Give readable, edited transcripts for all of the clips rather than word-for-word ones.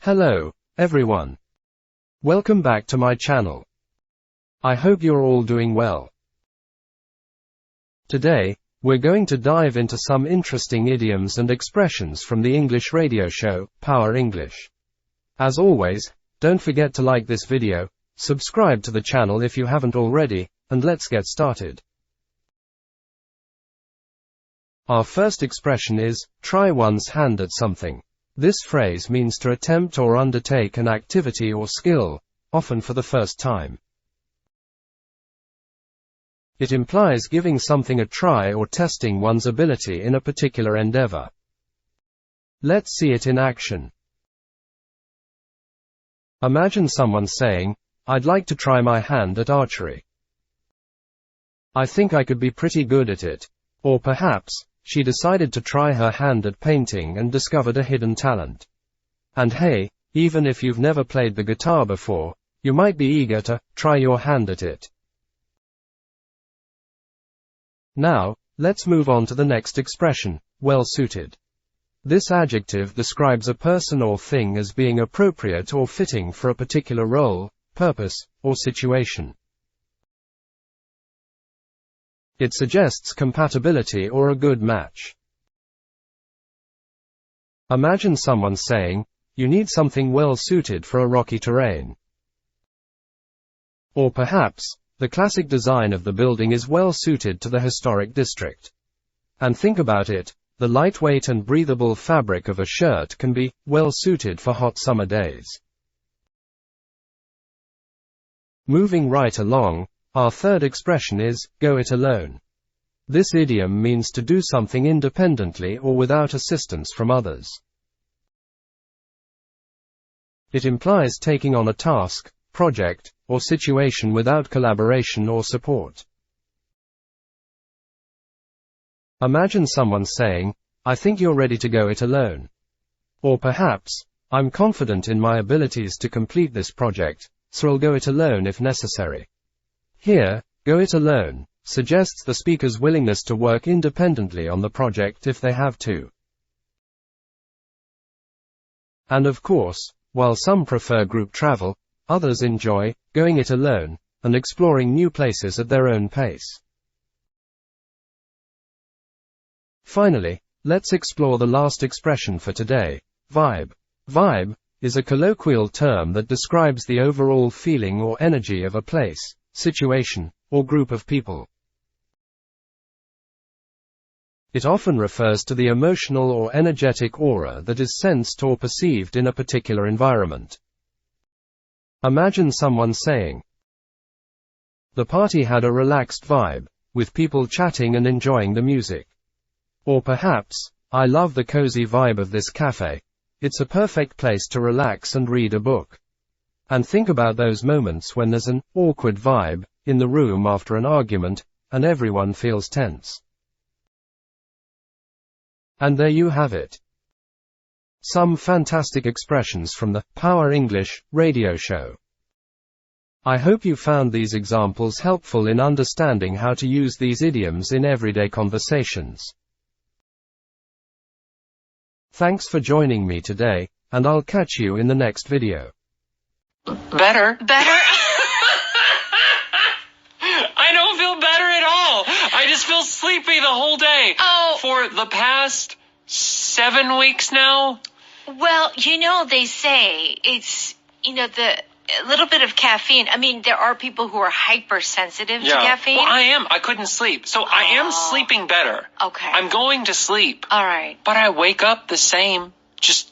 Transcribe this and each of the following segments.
Hello, everyone. Welcome back to my channel. I hope you're all doing well. Today, we're going to dive into some interesting idioms and expressions from the English radio show, Power English. As always, don't forget to like this video, subscribe to the channel if you haven't already, and let's get started. Our first expression is, try one's hand at something. This phrase means to attempt or undertake an activity or skill, often for the first time. It implies giving something a try or testing one's ability in a particular endeavor. Let's see it in action. Imagine someone saying, I'd like to try my hand at archery. I think I could be pretty good at it. Or perhaps, she decided to try her hand at painting and discovered a hidden talent. And hey, even if you've never played the guitar before, you might be eager to try your hand at it. Now, let's move on to the next expression, well-suited. This adjective describes a person or thing as being appropriate or fitting for a particular role, purpose, or situation. It suggests compatibility or a good match. Imagine someone saying, you need something well-suited for a rocky terrain. Or perhaps, the classic design of the building is well-suited to the historic district. And think about it, the lightweight and breathable fabric of a shirt can be well-suited for hot summer days. Moving right along, our third expression is, go it alone. This idiom means to do something independently or without assistance from others. It implies taking on a task, project, or situation without collaboration or support. Imagine someone saying, I think you're ready to go it alone. Or perhaps, I'm confident in my abilities to complete this project, so I'll go it alone if necessary. Here, go it alone suggests the speaker's willingness to work independently on the project if they have to. And of course, while some prefer group travel, others enjoy going it alone and exploring new places at their own pace. Finally, let's explore the last expression for today, vibe. Vibe is a colloquial term that describes the overall feeling or energy of a place, situation, or group of people. It often refers to the emotional or energetic aura that is sensed or perceived in a particular environment. Imagine someone saying, the party had a relaxed vibe, with people chatting and enjoying the music. Or perhaps, I love the cozy vibe of this cafe. It's a perfect place to relax and read a book. And think about those moments when there's an awkward vibe in the room after an argument, and everyone feels tense. And there you have it. Some fantastic expressions from the Power English radio show. I hope you found these examples helpful in understanding how to use these idioms in everyday conversations. Thanks for joining me today, and I'll catch you in the next video. Better? I don't feel better at all. I just feel sleepy the whole day. Oh. For the past 7 weeks now. Well, they say it's, the little bit of caffeine. I mean, there are people who are hypersensitive to caffeine. Well, I am. I couldn't sleep. So I am sleeping better. Okay. I'm going to sleep. All right. But I wake up the same, just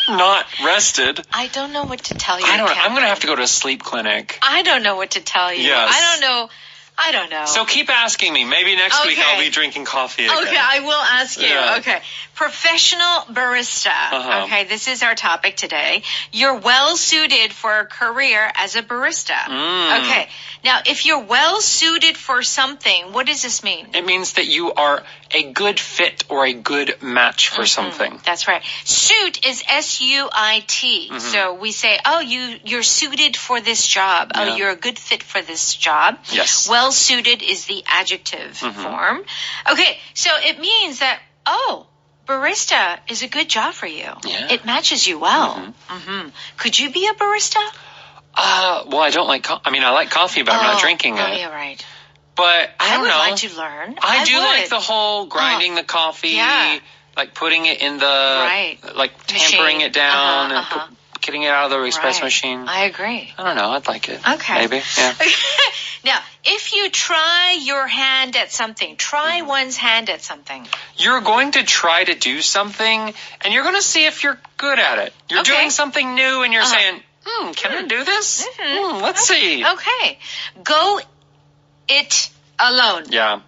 not rested. I don't know what to tell you. I'm going to have to go to a sleep clinic. I don't know what to tell you. Yes. I don't know. So keep asking me. Maybe next week I'll be drinking coffee again. Okay, I will ask you. Yeah. Okay. Professional barista. Uh-huh. Okay, this is our topic today. You're well suited for a career as a barista. Okay. Now, if you're well suited for something, what does this mean? It means that you are a good fit or a good match for something. That's right. Suit is S-U-I-T. So we say, you're suited for this job. Yeah. Oh, you're a good fit for this job. Yes. Well suited is the adjective form. Okay, so it means that, barista is a good job for you. Yeah. It matches you well. Could you be a barista? Well, I don't like I like coffee, but I'm not drinking it. Oh, yeah, right. But I don't know. I would like to learn. I do would. like the whole grinding the coffee, like putting it in the, like tampering machine. it down and getting it out of the espresso Right. machine. I agree. I don't know. I'd like it. Okay. Maybe. Yeah. Now, if you try your hand at something, try one's hand at something. You're going to try to do something, and you're going to see if you're good at it. You're Okay. doing something new, and you're saying, can I do this? Let's see. Okay. Go it alone. Yeah.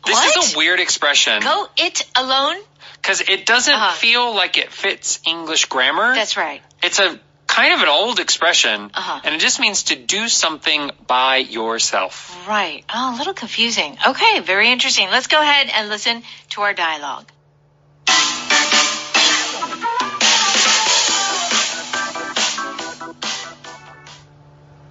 This What? is a weird expression. Go it alone? Because it doesn't feel like it fits English grammar. That's right. It's a kind of an old expression, Uh-huh. and it just means to do something by yourself. Right. Oh, a little confusing. Okay, very interesting. Let's go ahead and listen to our dialogue.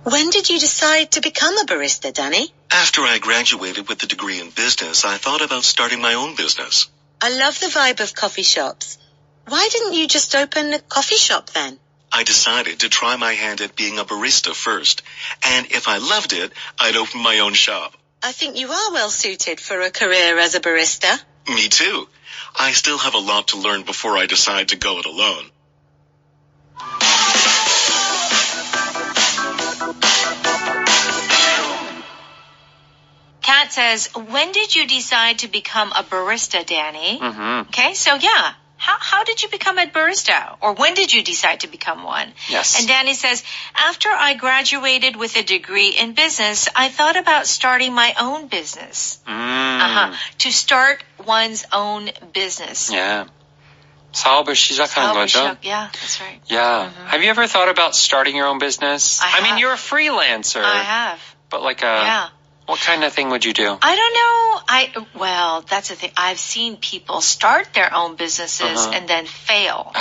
When did you decide to become a barista, Danny? After I graduated with a degree in business, I thought about starting my own business. I love the vibe of coffee shops. Why didn't you just open a coffee shop then? I decided to try my hand at being a barista first, and if I loved it, I'd open my own shop. I think you are well suited for a career as a barista. Me too. I still have a lot to learn before I decide to go it alone. Kat says, when did you decide to become a barista, Danny? Mm-hmm. Okay, so yeah. How did you become a barista? Or when did you decide to become one? Yes. And Danny says, after I graduated with a degree in business, I thought about starting my own business. To start one's own business. Yeah. 사업을 시작하는 거죠. Yeah, that's right. Yeah. Have you ever thought about starting your own business? I mean, have. you're a freelancer. I have. But like Yeah. what kind of thing would you do? I don't know. Well, that's the thing. I've seen people start their own businesses and then fail.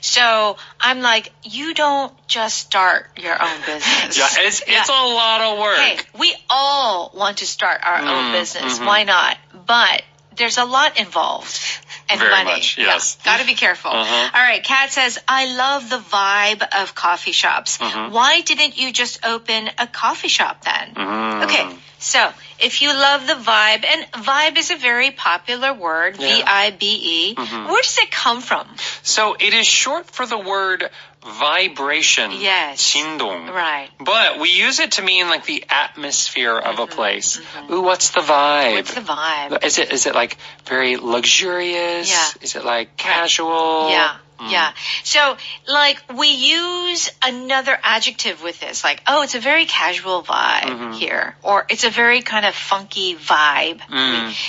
So I'm like, you don't just start your own business. Yeah, it's a lot of work. Hey, we all want to start our own business. Why not? But there's a lot involved. And Very money. much, yes. Yeah, gotta be careful. All right, Kat says, I love the vibe of coffee shops. Why didn't you just open a coffee shop then? Okay, so if you love the vibe, and vibe is a very popular word, V-I-B-E. Where does it come from? So it is short for the word vibration. Yes. 진동. Right. But we use it to mean like the atmosphere of a place. Ooh, what's the vibe? What's the vibe? Is it like very luxurious? Yeah. Is it like casual? Yeah. Yeah. So, like, we use another adjective with this, like, oh, it's a very casual vibe here, or it's a very kind of funky vibe.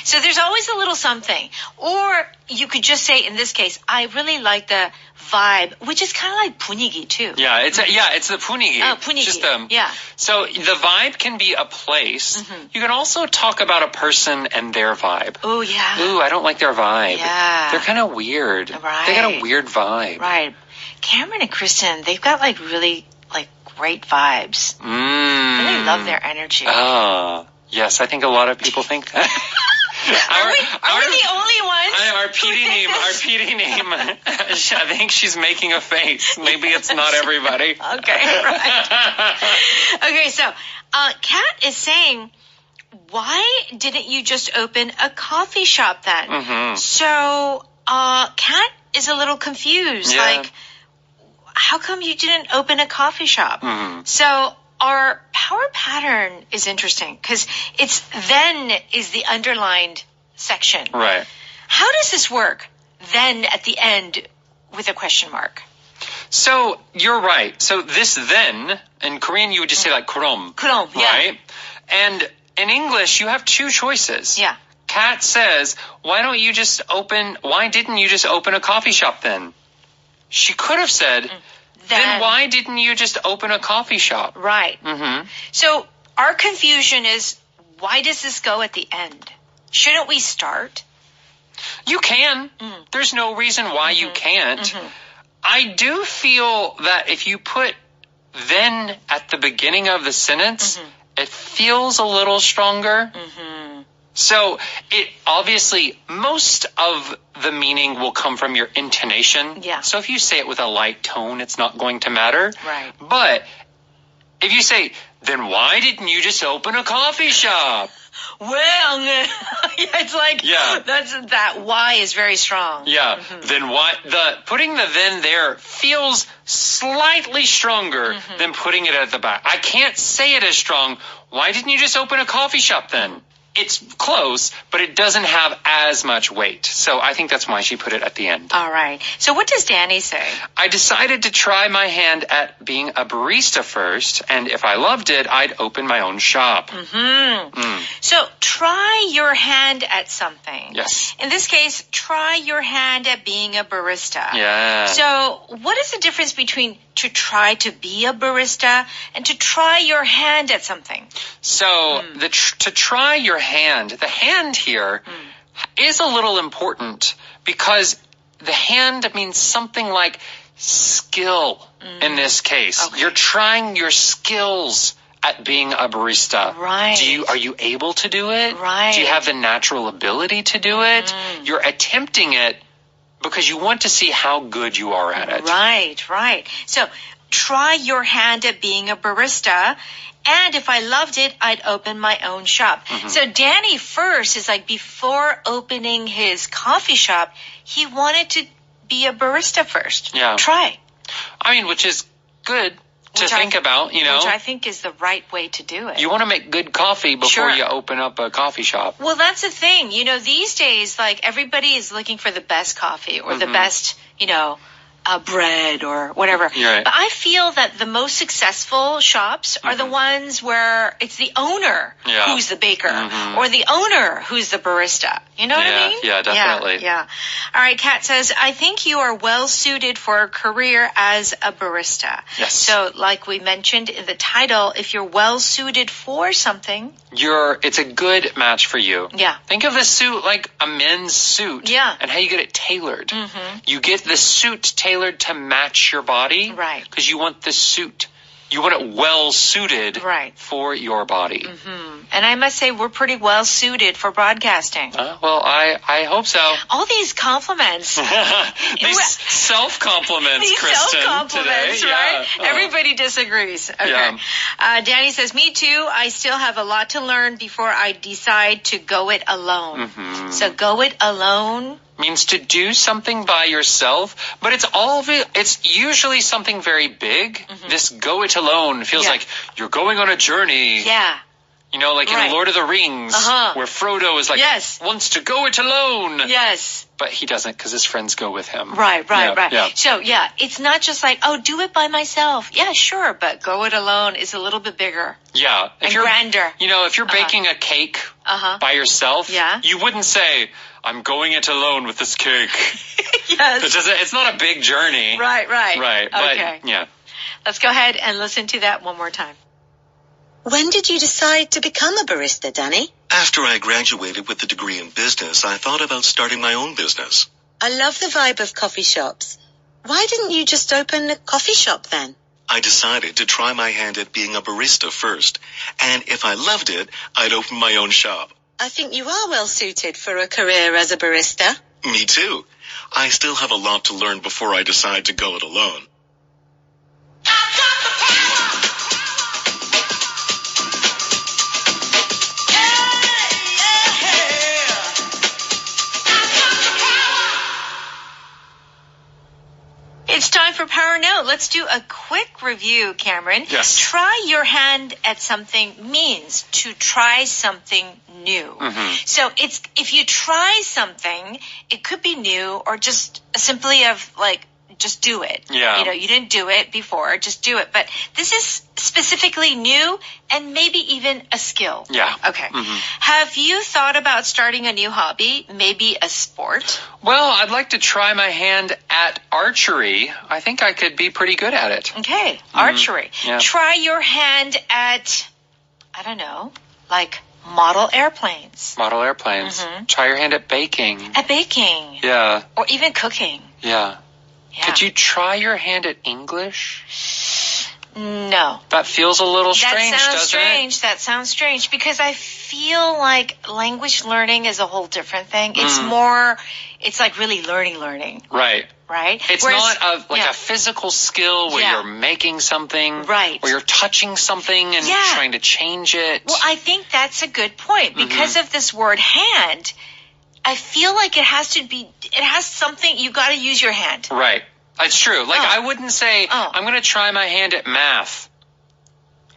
So there's always a little something. Or you could just say, in this case, I really like the vibe, which is kind of like 분위기 too. Yeah, it's the 분위기. Oh, 분위기. Just, yeah. So the vibe can be a place. You can also talk about a person and their vibe. Oh, yeah. Ooh, I don't like their vibe. Yeah. They're kind of weird. Right. They got a weird vibe. Right. Cameron and Kristen, they've got like really like great vibes. Really love their energy. Yes, I think a lot of people think that. Are we the only ones? Our PD name, I think she's making a face. Maybe it's not everybody. Okay, right. Okay, so Kat is saying, why didn't you just open a coffee shop then? So Kat is a little confused. Yeah. Like, how come you didn't open a coffee shop? So our power pattern is interesting because it's then is the underlined section. Right. How does this work? Then at the end with a question mark. So you're right. So this then, in Korean you would just say like 그럼. 그럼, yeah. Right? And in English you have two choices. Yeah. Kat says, why didn't you just open a coffee shop then? She could have said, then why didn't you just open a coffee shop? Right. So our confusion is, why does this go at the end? Shouldn't we start? You can. There's no reason why you can't. I do feel that if you put then at the beginning of the sentence, it feels a little stronger. So it obviously, most of the meaning will come from your intonation. Yeah. So if you say it with a light tone, it's not going to matter. Right. But if you say, then why didn't you just open a coffee shop? Well, yeah, it's like, that why is very strong. Yeah. Then why, putting the then there feels slightly stronger than putting it at the back. I can't say it as strong. Why didn't you just open a coffee shop then? It's close, but it doesn't have as much weight. So I think that's why she put it at the end. All right. So what does Danny say? I decided to try my hand at being a barista first, and if I loved it, I'd open my own shop. So try your hand at something. Yes. In this case, try your hand at being a barista. Yeah. So what is the difference between to try to be a barista and to try your hand at something? So to try your hand, the hand here is a little important because the hand means something like skill in this case. Okay. You're trying your skills at being a barista. Right. Are you able to do it? Right. Do you have the natural ability to do it? You're attempting it because you want to see how good you are at it. Right. So try your hand at being a barista. And if I loved it, I'd open my own shop. So Danny first is like before opening his coffee shop, he wanted to be a barista first. Yeah. Try. I mean, which is good to think about, you know. Which I think is the right way to do it. You want to make good coffee before Sure. you open up a coffee shop. Well, that's the thing. You know, these days, like, everybody is looking for the best coffee or the best, bread or whatever. Right. But I feel that the most successful shops are the ones where it's the owner who's the baker or the owner who's the barista. You know what I mean? Yeah, definitely. Yeah. All right, Kat says, I think you are well suited for a career as a barista. Yes. So, like we mentioned in the title, if you're well suited for something, It's a good match for you. Yeah. Think of a suit like a men's suit. Yeah. And how you get it tailored. You get the suit tailored to match your body. Right. Because you want the suit. You want it well suited for your body. and I must say we're pretty well suited for broadcasting. Well, I hope so. All these compliments. These self-compliments, These Kristen, self-compliments, today. right? Yeah. Everybody disagrees. Okay. Yeah. Danny says, me too. I still have a lot to learn before I decide to go it alone. So go it alone means to do something by yourself, but it's usually something very big. This go it alone feels like you're going on a journey. Yeah. You know, like in Lord of the Rings, where Frodo is like, wants to go it alone. Yes. But he doesn't because his friends go with him. Right. Yeah. So, it's not just like, do it by myself. Yeah, sure, but go it alone is a little bit bigger. Yeah. And grander. You know, if you're baking a cake by yourself, you wouldn't say, I'm going it alone with this cake. Yes. It's not a big journey. Right. Right. Okay. But, yeah. Let's go ahead and listen to that one more time. When did you decide to become a barista, Danny? After I graduated with a degree in business, I thought about starting my own business. I love the vibe of coffee shops. Why didn't you just open a coffee shop then? I decided to try my hand at being a barista first, and if I loved it, I'd open my own shop. I think you are well suited for a career as a barista. Me too. I still have a lot to learn before I decide to go it alone. It's time for Power Note. Let's do a quick review, Cameron. Yes. Try your hand at something means to try something new. So if you try something, it could be new or just simply just do it. Yeah. You know, you didn't do it before, just do it. But this is specifically new and maybe even a skill. Yeah. Okay. Have you thought about starting a new hobby, maybe a sport? Well, I'd like to try my hand at archery. I think I could be pretty good at it. Okay. Archery. Yeah. Try your hand at, I don't know, like model airplanes. Model airplanes. Try your hand at baking. At baking. Yeah. Or even cooking. Yeah. Yeah. Could you try your hand at English? No. That feels a little strange, That sounds doesn't strange. it? That sounds strange because I feel like language learning is a whole different thing. It's like really learning. Right. Right? It's Whereas, not a physical skill where you're making something. Right. Or you're touching something and trying to change it. Well, I think that's a good point. Because of this word hand, I feel like it has something, you got to use your hand. Right. It's true. Like, I wouldn't say, I'm going to try my hand at math.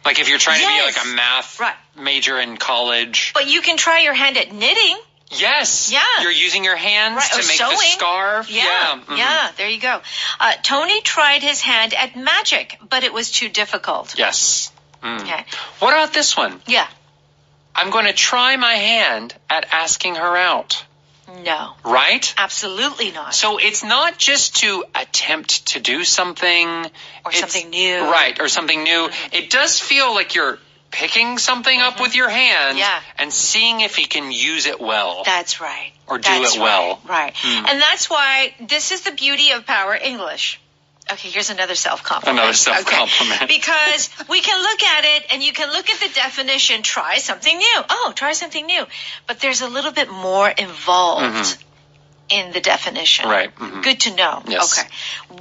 Like, if you're trying to be like a math major in college. But you can try your hand at knitting. Yes. Yeah. You're using your hands to make sewing. the scarf. Yeah. Yeah, there you go. Tony tried his hand at magic, but it was too difficult. Yes. Okay. What about this one? Yeah. I'm going to try my hand at asking her out. No. Right? Absolutely not. So it's not just to attempt to do something. Or something new. Right, or something new. It does feel like you're picking something up with your hand and seeing if he can use it well. That's right. Or do it well. Right. And that's why this is the beauty of Power English. Okay, here's another self-compliment. Another self-compliment. Okay. Because we can look at it and you can look at the definition, try something new. Oh, try something new. But there's a little bit more involved in the definition. Right. Good to know. Yes. Okay.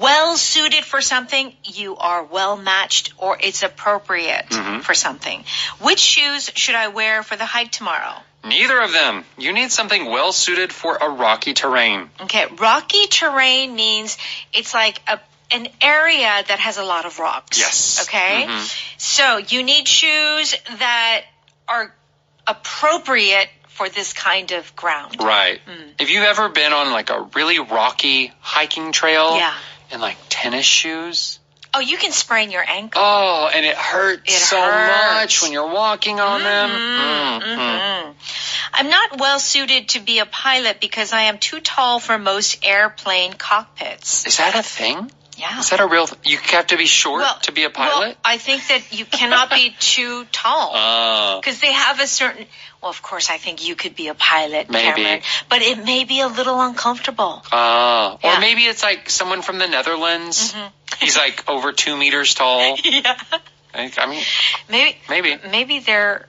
Well suited for something, you are well matched or it's appropriate for something. Which shoes should I wear for the hike tomorrow? Neither of them. You need something well suited for a rocky terrain. Okay. Rocky terrain means it's like an area that has a lot of rocks. Yes. Okay? So you need shoes that are appropriate for this kind of ground. Right. If you've ever been on like a really rocky hiking trail in like tennis shoes. Oh, you can sprain your ankle. Oh, and it hurts so much when you're walking on them. I'm not well suited to be a pilot because I am too tall for most airplane cockpits. Is that a thing? Yeah. Is that a real you have to be short to be a pilot? Well, I think that you cannot be too tall. Because they have a certain... Well, of course, I think you could be a pilot, maybe. Cameron, but it may be a little uncomfortable. Or maybe it's like someone from the Netherlands. He's like over 2 meters tall. Yeah. I mean, maybe their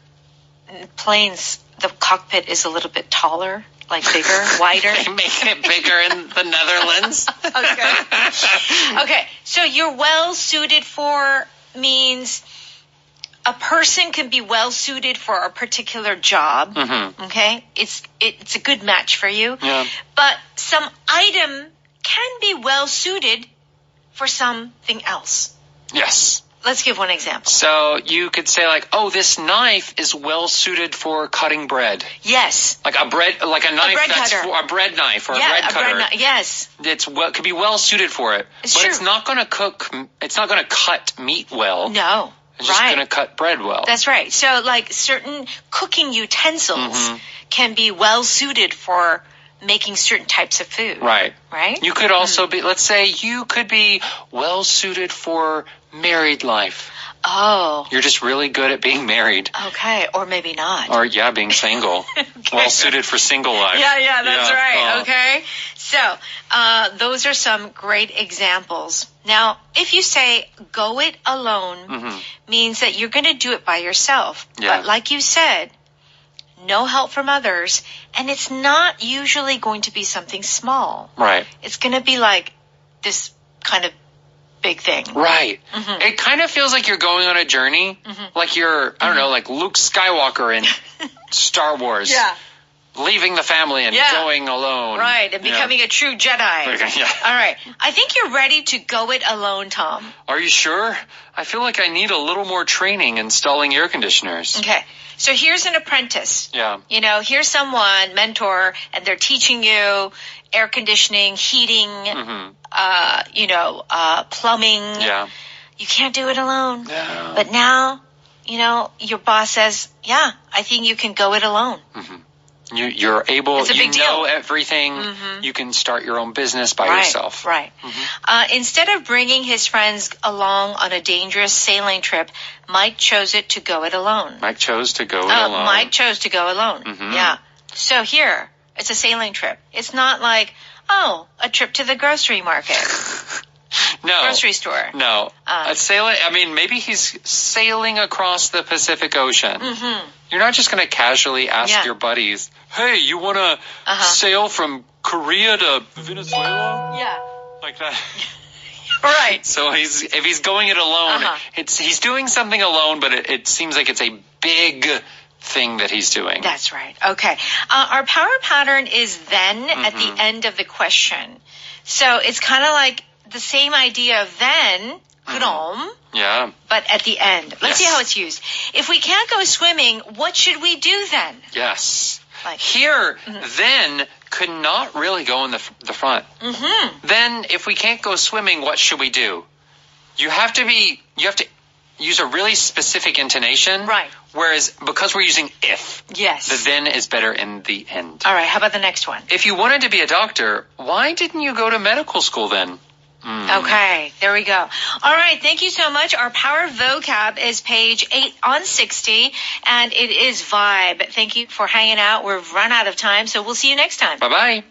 planes, the cockpit is a little bit taller. Like bigger, wider. They make it bigger in the Netherlands. Okay. So you're well suited for means a person can be well suited for a particular job. Okay. It's a good match for you. Yeah. But some item can be well suited for something else. Yes. Let's give one example. So you could say like, oh, this knife is well suited for cutting bread. Yes. Like a knife that's for a bread knife or a bread cutter. Yes. Could be well suited for it. It's but true. It's not going to cut meat well. No. It's just going to cut bread well. That's right. So like certain cooking utensils can be well suited for making certain types of food. Right. Right? You could also be, let's say you could be well suited for married life. Oh. You're just really good at being married. Okay. Or maybe not. Or, being single. Well suited for single life. Yeah, that's right. Okay. So, those are some great examples. Now, if you say go it alone, means that you're going to do it by yourself. Yeah. But like you said, no help from others, and it's not usually going to be something small. Right. It's going to be like this kind of big thing. Right. It kind of feels like you're going on a journey, like you're, I don't know, like Luke Skywalker in Star Wars. Yeah. Leaving the family and going alone. Right, and becoming a true Jedi. Yeah. All right. I think you're ready to go it alone, Tom. Are you sure? I feel like I need a little more training installing air conditioners. Okay. So here's an apprentice. Yeah. You know, here's someone, mentor, and they're teaching you air conditioning, heating, plumbing. Yeah. You can't do it alone. No. But now, your boss says, yeah, I think you can go it alone. You're able, it's a big deal. Everything. You can start your own business by yourself. Right. Instead of bringing his friends along on a dangerous sailing trip, Mike chose to go it alone. Mike chose to go it alone. Mike chose to go alone. Yeah. So here, it's a sailing trip. It's not like, a trip to the grocery market. No. grocery store. No. Maybe he's sailing across the Pacific Ocean. Mm-hmm. You're not just going to casually ask your buddies, hey, you want to sail from Korea to Venezuela? Yeah. Like that. Right. So if he's going it alone, he's doing something alone, but it seems like it's a big thing that he's doing. That's right. Okay. Our power pattern is then at the end of the question. So it's kind of like the same idea of then, 그럼, Yeah. but at the end. Let's see how it's used. If we can't go swimming, what should we do then? Yes. Like, Here, then could not really go in the front. Mm-hmm. Then, if we can't go swimming, what should we do? You have to use a really specific intonation. Right. Whereas, because we're using if, Yes. the then is better in the end. All right. How about the next one? If you wanted to be a doctor, why didn't you go to medical school then? Okay, there we go. All right, thank you so much. Our power vocab is page 8 on 60, and it is vibe. Thank you for hanging out. We've run out of time, so we'll see you next time. Bye-bye.